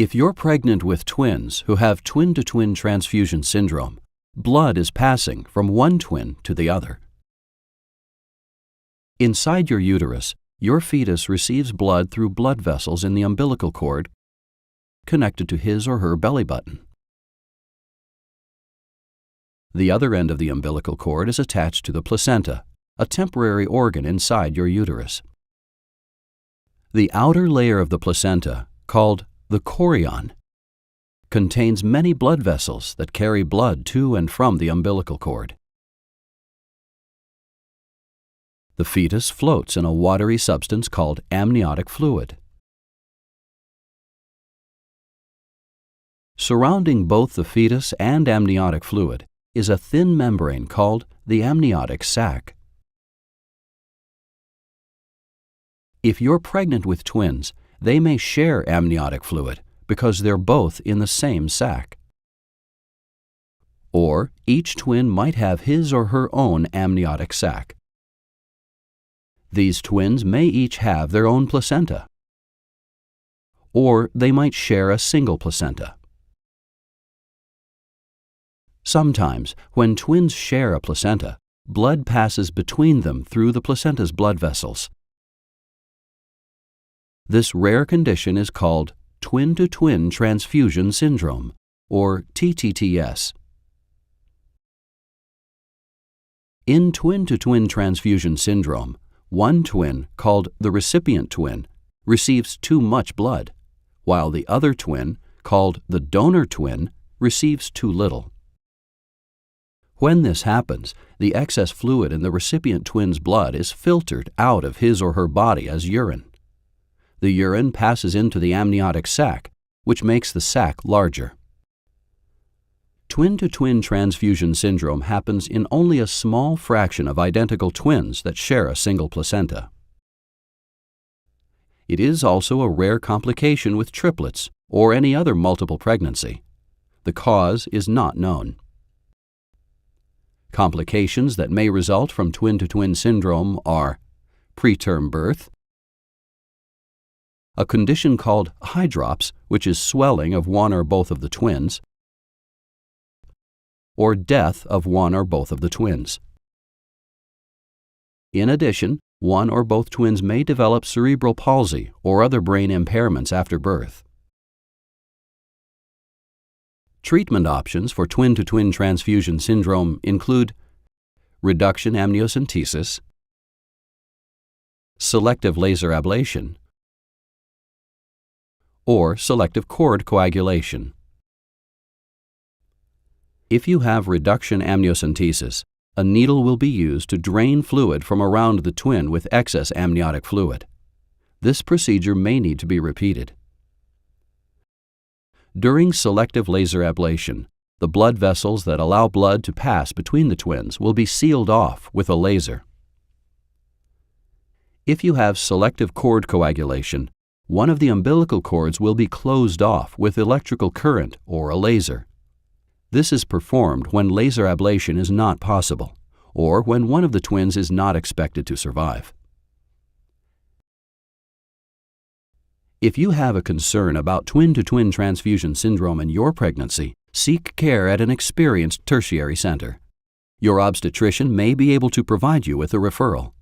If you're pregnant with twins who have twin-to-twin transfusion syndrome, blood is passing from one twin to the other. Inside your uterus, your fetus receives blood through blood vessels in the umbilical cord connected to his or her belly button. The other end of the umbilical cord is attached to the placenta, a temporary organ inside your uterus. The outer layer of the placenta, called the chorion, contains many blood vessels that carry blood to and from the umbilical cord. The fetus floats in a watery substance called amniotic fluid. Surrounding both the fetus and amniotic fluid is a thin membrane called the amniotic sac. If you're pregnant with twins, they may share amniotic fluid because they're both in the same sac. Or each twin might have his or her own amniotic sac. These twins may each have their own placenta. Or they might share a single placenta. Sometimes, when twins share a placenta, blood passes between them through the placenta's blood vessels. This rare condition is called twin-to-twin transfusion syndrome, or TTTS. In twin-to-twin transfusion syndrome, one twin, called the recipient twin, receives too much blood, while the other twin, called the donor twin, receives too little. When this happens, the excess fluid in the recipient twin's blood is filtered out of his or her body as urine. The urine passes into the amniotic sac, which makes the sac larger. Twin-to-twin transfusion syndrome happens in only a small fraction of identical twins that share a single placenta. It is also a rare complication with triplets or any other multiple pregnancy. The cause is not known. Complications that may result from twin-to-twin syndrome are preterm birth, a condition called hydrops, which is swelling of one or both of the twins, or death of one or both of the twins. In addition, one or both twins may develop cerebral palsy or other brain impairments after birth. Treatment options for twin-to-twin transfusion syndrome include reduction amniocentesis, selective laser ablation, or selective cord coagulation. If you have reduction amniocentesis, a needle will be used to drain fluid from around the twin with excess amniotic fluid. This procedure may need to be repeated. During selective laser ablation, the blood vessels that allow blood to pass between the twins will be sealed off with a laser. If you have selective cord coagulation, one of the umbilical cords will be closed off with electrical current or a laser. This is performed when laser ablation is not possible, or when one of the twins is not expected to survive. If you have a concern about twin-to-twin transfusion syndrome in your pregnancy, seek care at an experienced tertiary center. Your obstetrician may be able to provide you with a referral.